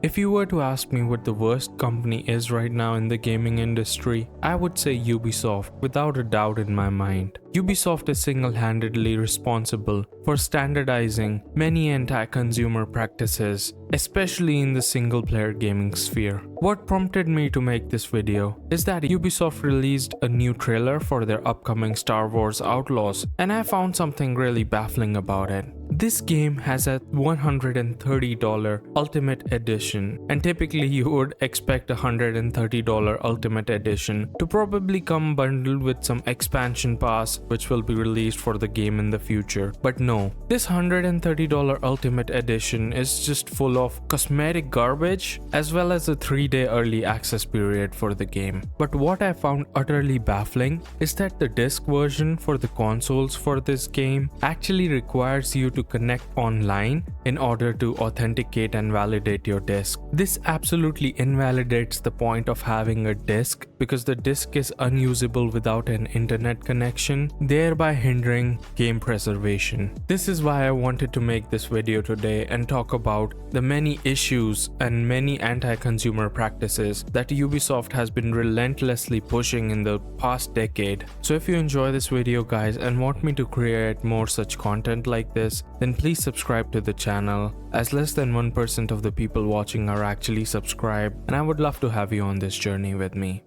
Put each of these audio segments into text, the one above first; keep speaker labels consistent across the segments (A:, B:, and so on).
A: If you were to ask me what the worst company is right now in the gaming industry, I would say Ubisoft without a doubt in my mind. Ubisoft is single-handedly responsible for standardizing many anti-consumer practices, especially in the single-player gaming sphere. What prompted me to make this video is that Ubisoft released a new trailer for their upcoming Star Wars Outlaws, and I found something really baffling about it. This game has a $130 Ultimate Edition, and typically you would expect a $130 Ultimate Edition to probably come bundled with some expansion pass which will be released for the game in the future. But no, this $130 Ultimate Edition is just full of cosmetic garbage as well as a 3-day early access period for the game. But what I found utterly baffling is that the disc version for the consoles for this game actually requires you to connect online in order to authenticate and validate your disc. This absolutely invalidates the point of having a disc because the disc is unusable without an internet connection, thereby hindering game preservation. This is why I wanted to make this video today and talk about the many issues and many anti-consumer practices that Ubisoft has been relentlessly pushing in the past decade. So if you enjoy this video guys and want me to create more such content like this, then please subscribe to the channel, as less than 1% of the people watching are actually subscribed, and I would love to have you on this journey with me.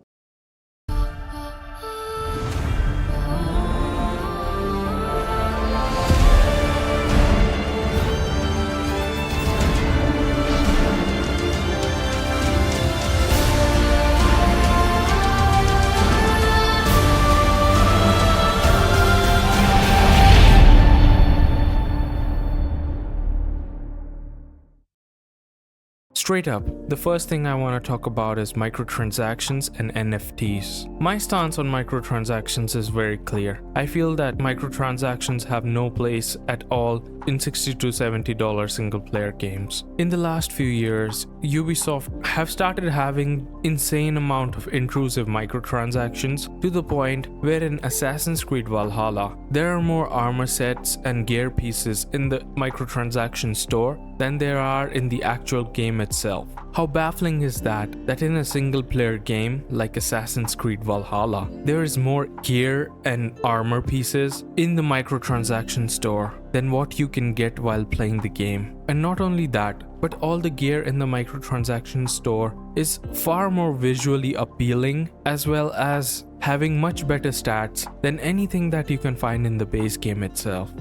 A: Straight up, the first thing I want to talk about is microtransactions and NFTs. My stance on microtransactions is very clear. I feel that microtransactions have no place at all in $60 to $70 single-player games. In the last few years, Ubisoft have started having insane amount of intrusive microtransactions to the point where in Assassin's Creed Valhalla, there are more armor sets and gear pieces in the microtransaction store than there are in the actual game itself. How baffling is that in a single player game like Assassin's Creed Valhalla, there is more gear and armor pieces in the microtransaction store than what you can get while playing the game. And not only that, but all the gear in the microtransaction store is far more visually appealing as well as having much better stats than anything that you can find in the base game itself.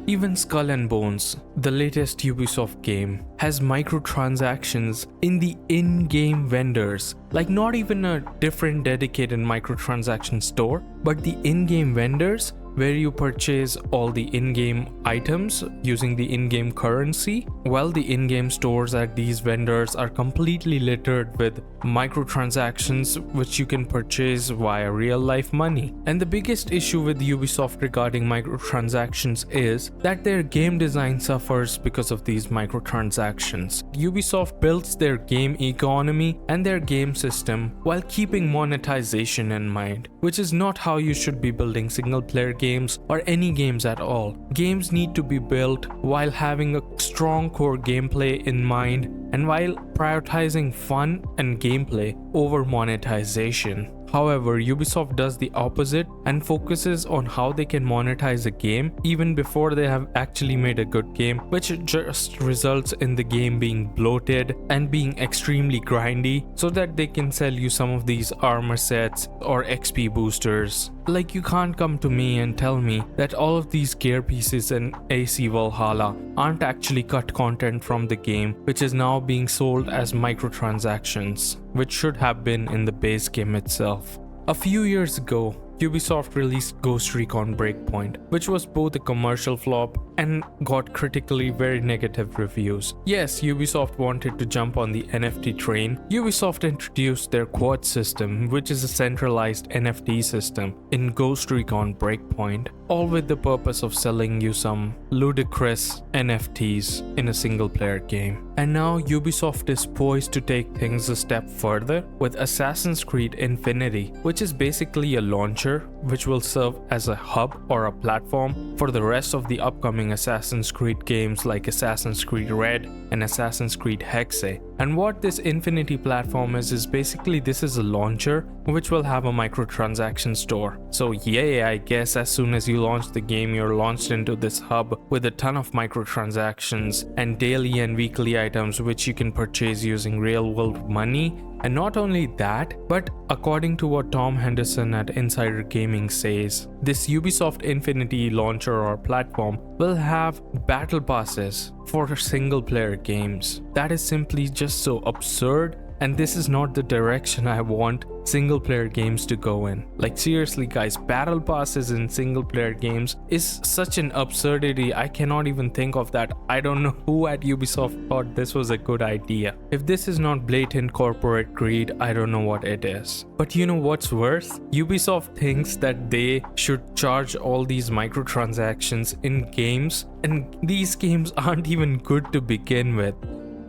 A: Even Skull and Bones, the latest Ubisoft game, has microtransactions in the in-game vendors. Like not even a different dedicated microtransaction store, but the in-game vendors where you purchase all the in-game items using the in-game currency, while the in-game stores at these vendors are completely littered with microtransactions which you can purchase via real-life money. And the biggest issue with Ubisoft regarding microtransactions is that their game design suffers because of these microtransactions. Ubisoft builds their game economy and their game system while keeping monetization in mind, which is not how you should be building single-player games or any games at all. Games need to be built while having a strong core gameplay in mind and while prioritizing fun and gameplay over monetization. However, Ubisoft does the opposite and focuses on how they can monetize a game even before they have actually made a good game, which just results in the game being bloated and being extremely grindy so that they can sell you some of these armor sets or XP boosters. Like, you can't come to me and tell me that all of these gear pieces in AC Valhalla aren't actually cut content from the game, which is now being sold as microtransactions, which should have been in the base game itself. A few years ago, Ubisoft released Ghost Recon Breakpoint, which was both a commercial flop and got critically very negative reviews. Yes, Ubisoft wanted to jump on the NFT train. Ubisoft introduced their quad system, which is a centralized NFT system, in Ghost Recon Breakpoint, all with the purpose of selling you some ludicrous NFTs in a single player game. And now Ubisoft is poised to take things a step further with Assassin's Creed Infinity, which is basically a launcher which will serve as a hub or a platform for the rest of the upcoming Assassin's Creed games like Assassin's Creed Red and Assassin's Creed Hexe. And what this Infinity platform is basically this is a launcher which will have a microtransaction store. So yeah, I guess as soon as you launch the game, you're launched into this hub with a ton of microtransactions and daily and weekly items which you can purchase using real world money. And not only that, but according to what Tom Henderson at Insider Gaming says, this Ubisoft Infinity launcher or platform will have battle passes for single player games. That is simply just so absurd, and this is not the direction I want single player games to go in. Like seriously guys, battle passes in single player games is such an absurdity. I cannot even think of that. I don't know who at Ubisoft thought this was a good idea. If this is not blatant corporate greed, I don't know what it is. But you know what's worse? Ubisoft thinks that they should charge all these microtransactions in games, and these games aren't even good to begin with.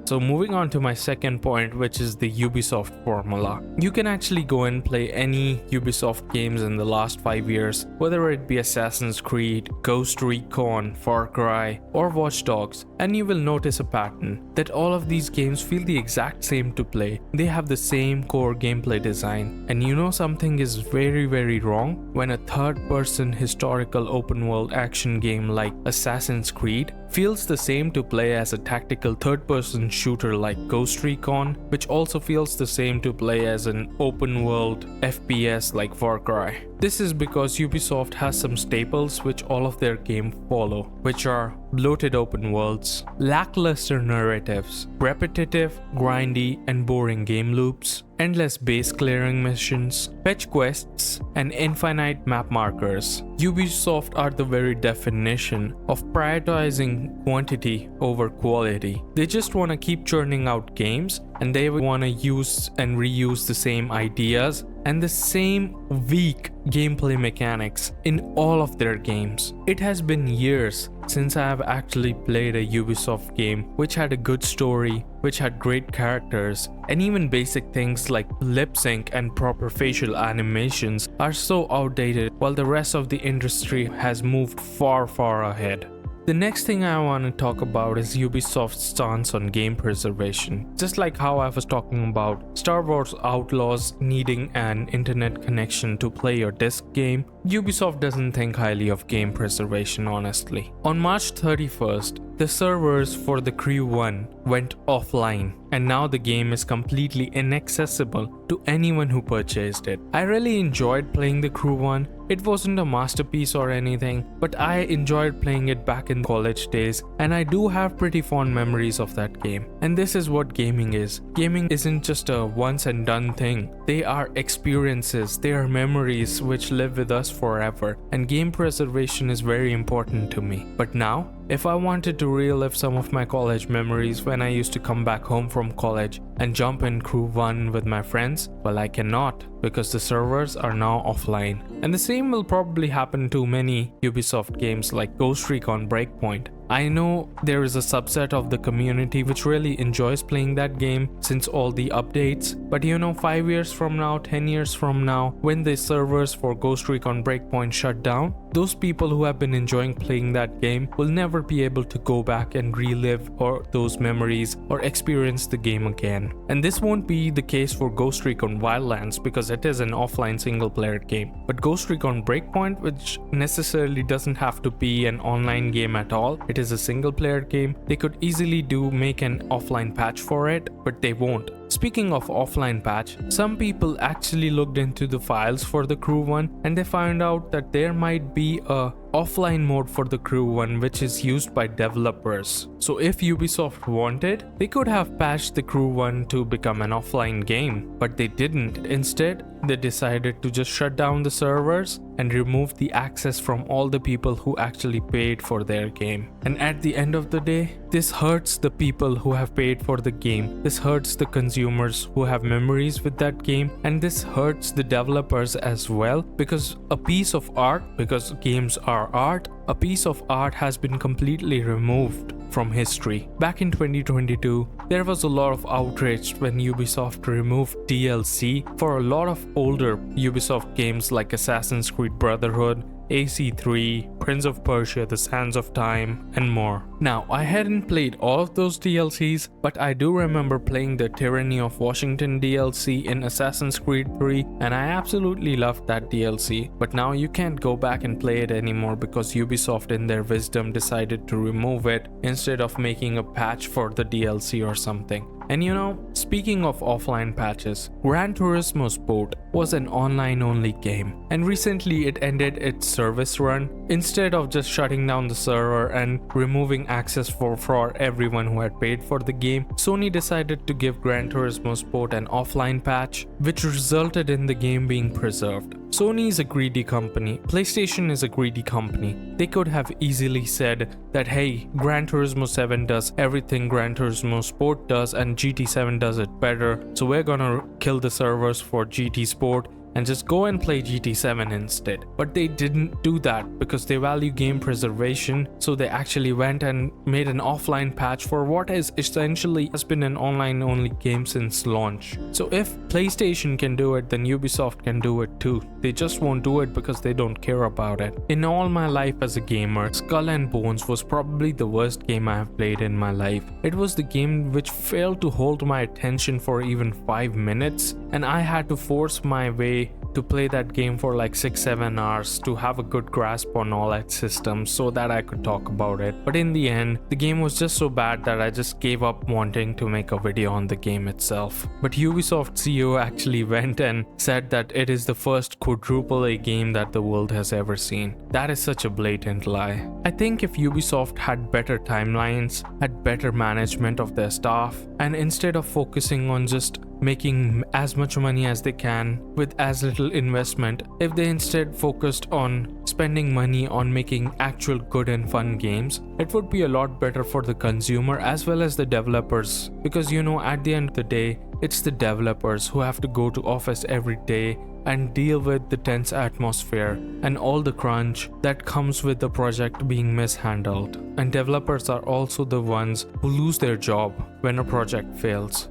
A: So moving on to my second point, which is the Ubisoft formula. You can actually go and play any Ubisoft games in the last 5 years, whether it be Assassin's Creed, Ghost Recon, Far Cry, or Watch Dogs, and you will notice a pattern that all of these games feel the exact same to play. They have the same core gameplay design. And you know something is very wrong? When a third-person historical open-world action game like Assassin's Creed feels the same to play as a tactical third-person shooter like Ghost Recon, which also feels the same to play as an open-world FPS like Far Cry. This is because Ubisoft has some staples which all of their games follow, which are bloated open worlds, lackluster narratives, repetitive, grindy and boring game loops, endless base clearing missions, fetch quests, and infinite map markers. Ubisoft are the very definition of prioritizing quantity over quality. They just want to keep churning out games, and they want to use and reuse the same ideas and the same weak gameplay mechanics in all of their games. It has been years since I have actually played a Ubisoft game which had a good story, which had great characters, and even basic things like lip sync and proper facial animations are so outdated, while the rest of the industry has moved far ahead. The next thing I want to talk about is Ubisoft's stance on game preservation. Just like how I was talking about Star Wars Outlaws needing an internet connection to play your disc game, Ubisoft doesn't think highly of game preservation honestly. On March 31st, the servers for The Crew 1 went offline, and now the game is completely inaccessible to anyone who purchased it. I really enjoyed playing The Crew 1. It wasn't a masterpiece or anything, but I enjoyed playing it back in college days, and I do have pretty fond memories of that game. And this is what gaming is. Gaming isn't just a once and done thing. They are experiences, they are memories which live with us forever, and game preservation is very important to me. But now, if I wanted to relive some of my college memories when I used to come back home from college and jump in Crew 1 with my friends, well, I cannot, because the servers are now offline. And the same will probably happen to many Ubisoft games like Ghost Recon Breakpoint. I know there is a subset of the community which really enjoys playing that game since all the updates, but you know, 5 years from now, 10 years from now, when the servers for Ghost Recon Breakpoint shut down, those people who have been enjoying playing that game will never be able to go back and relive those memories or experience the game again. And this won't be the case for Ghost Recon Wildlands because it is an offline single player game. But Ghost Recon Breakpoint, which necessarily doesn't have to be an online game at all, it is a single player game, they could easily make an offline patch for it, but they won't. Speaking of offline patch, some people actually looked into the files for the Crew 1 and they found out that there might be a offline mode for the Crew 1 which is used by developers. So if Ubisoft wanted, they could have patched the Crew 1 to become an offline game, but they didn't. Instead, they decided to just shut down the servers and remove the access from all the people who actually paid for their game. And at the end of the day, this hurts the people who have paid for the game. This hurts the consumers who have memories with that game, and this hurts the developers as well, because a piece of art, because games are art, a piece of art has been completely removed from history. Back in 2022, there was a lot of outrage when Ubisoft removed DLC for a lot of older Ubisoft games like Assassin's Creed Brotherhood, AC3, Prince of Persia, The Sands of Time, and more. Now, I hadn't played all of those DLCs, but I do remember playing the Tyranny of Washington DLC in Assassin's Creed 3, and I absolutely loved that DLC. But now you can't go back and play it anymore because Ubisoft in their wisdom decided to remove it instead of making a patch for the DLC or something. And you know, speaking of offline patches, Gran Turismo Sport was an online-only game, and recently it ended its service run. Instead of just shutting down the server and removing access for everyone who had paid for the game, Sony decided to give Gran Turismo Sport an offline patch, which resulted in the game being preserved. Sony is a greedy company, PlayStation is a greedy company. They could have easily said that hey, Gran Turismo 7 does everything Gran Turismo Sport does and GT7 does it better, so we're gonna kill the servers for GT Sport and just go and play GT7 instead. But they didn't do that because they value game preservation, so they actually went and made an offline patch for what is essentially has been an online only game since launch. So if PlayStation can do it, then Ubisoft can do it too. They just won't do it because they don't care about it. In all my life as a gamer, Skull and Bones was probably the worst game I have played in my life. It was the game which failed to hold my attention for even 5 minutes, and I had to force my way to play that game for like 6-7 hours to have a good grasp on all its systems so that I could talk about it. But in the end, the game was just so bad that I just gave up wanting to make a video on the game itself. But Ubisoft CEO actually went and said that it is the first quadruple A game that the world has ever seen. That is such a blatant lie. I think if Ubisoft had better timelines, had better management of their staff, and instead of focusing on just making as much money as they can with as little investment, if they instead focused on spending money on making actual good and fun games, it would be a lot better for the consumer as well as the developers. Because you know, at the end of the day, it's the developers who have to go to office every day and deal with the tense atmosphere and all the crunch that comes with the project being mishandled. And developers are also the ones who lose their job when a project fails.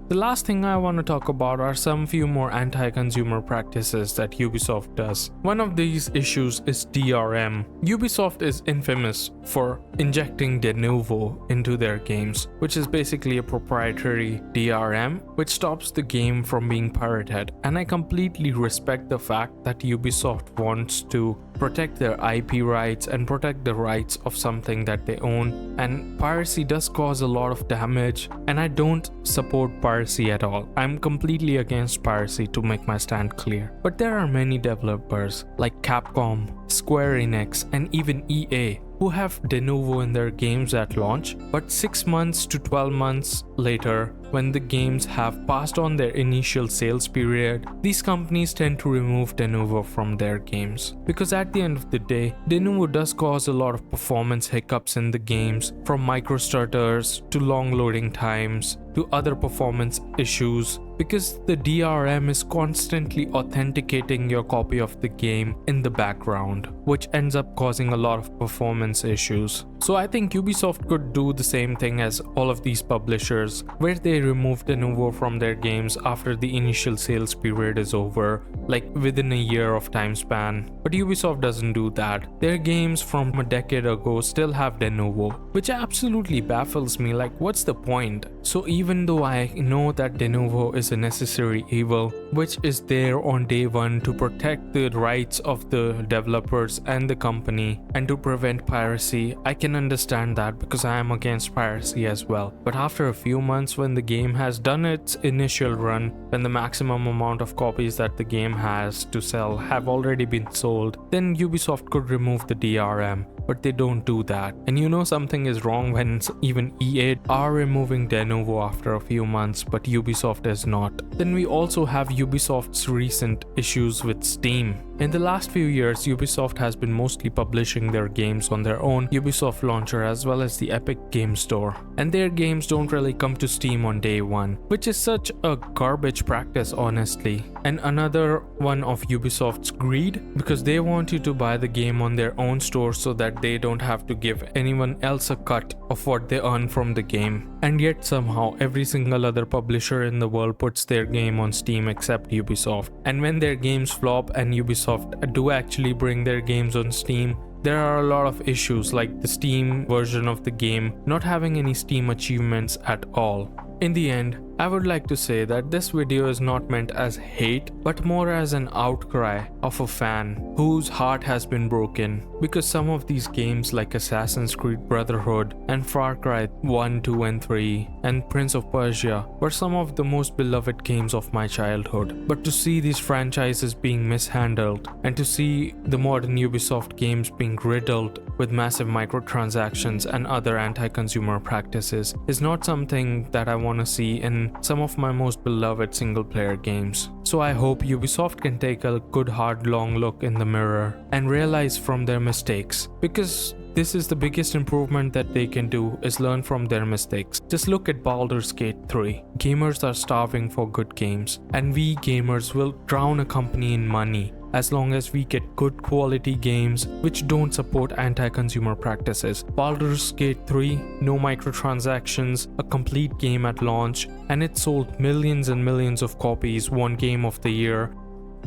A: The last thing I want to talk about are some few more anti-consumer practices that Ubisoft does. One of these issues is DRM. Ubisoft is infamous for injecting de novo into their games, which is basically a proprietary DRM which stops the game from being pirated. And I completely respect the fact that Ubisoft wants to protect their IP rights and protect the rights of something that they own, and piracy does cause a lot of damage, and I don't support piracy at all. I'm completely against piracy, to make my stand clear. But there are many developers like Capcom, Square Enix, and even EA who have de novo in their games at launch, but 6 months to 12 months later, when the games have passed on their initial sales period, these companies tend to remove de novo from their games. Because at the end of the day, de novo does cause a lot of performance hiccups in the games, from micro stutters to long loading times to other performance issues, because the DRM is constantly authenticating your copy of the game in the background, which ends up causing a lot of performance issues. So I think Ubisoft could do the same thing as all of these publishers, where they remove de novo from their games after the initial sales period is over, like within a year of time span. But Ubisoft doesn't do that. Their games from a decade ago still have de novo, which absolutely baffles me. Like, what's the point? So even though I know that de novo is a necessary evil, which is there on day one to protect the rights of the developers and the company and to prevent piracy, I can understand that because I am against piracy as well. But after a few months, when the game has done its initial run, when the maximum amount of copies that the game has to sell have already been sold, then Ubisoft could remove the DRM. But they don't do that. And you know something is wrong when even EA are removing de novo after a few months, but Ubisoft is not. Then we also have Ubisoft's recent issues with Steam. In the last few years, Ubisoft has been mostly publishing their games on their own Ubisoft launcher as well as the Epic Game Store. And their games don't really come to Steam on day one, which is such a garbage practice, honestly. And another one of Ubisoft's greed, because they want you to buy the game on their own store so that that they don't have to give anyone else a cut of what they earn from the game. And yet somehow every single other publisher in the world puts their game on Steam except Ubisoft. And when their games flop and Ubisoft do actually bring their games on Steam, there are a lot of issues, like the Steam version of the game not having any Steam achievements at all. In the end, I would like to say that this video is not meant as hate, but more as an outcry of a fan whose heart has been broken, because some of these games like Assassin's Creed Brotherhood and Far Cry 1, 2 and 3 and Prince of Persia were some of the most beloved games of my childhood. But to see these franchises being mishandled and to see the modern Ubisoft games being riddled with massive microtransactions and other anti-consumer practices is not something that I want to see in some of my most beloved single-player games. So I hope Ubisoft can take a good hard long look in the mirror and realize from their mistakes, because this is the biggest improvement that they can do, is learn from their mistakes. Just look at Baldur's Gate 3. Gamers are starving for good games, and we gamers will drown a company in money as long as we get good quality games which don't support anti-consumer practices. Baldur's Gate 3, no microtransactions, a complete game at launch, and it sold millions and millions of copies, won Game of the Year.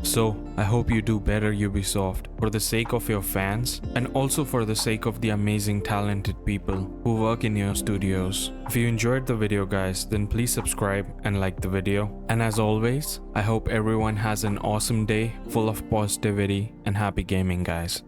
A: So, I hope you do better, Ubisoft, for the sake of your fans and also for the sake of the amazing talented people who work in your studios. If you enjoyed the video, guys, then please subscribe and like the video. And as always, I hope everyone has an awesome day full of positivity and happy gaming, guys.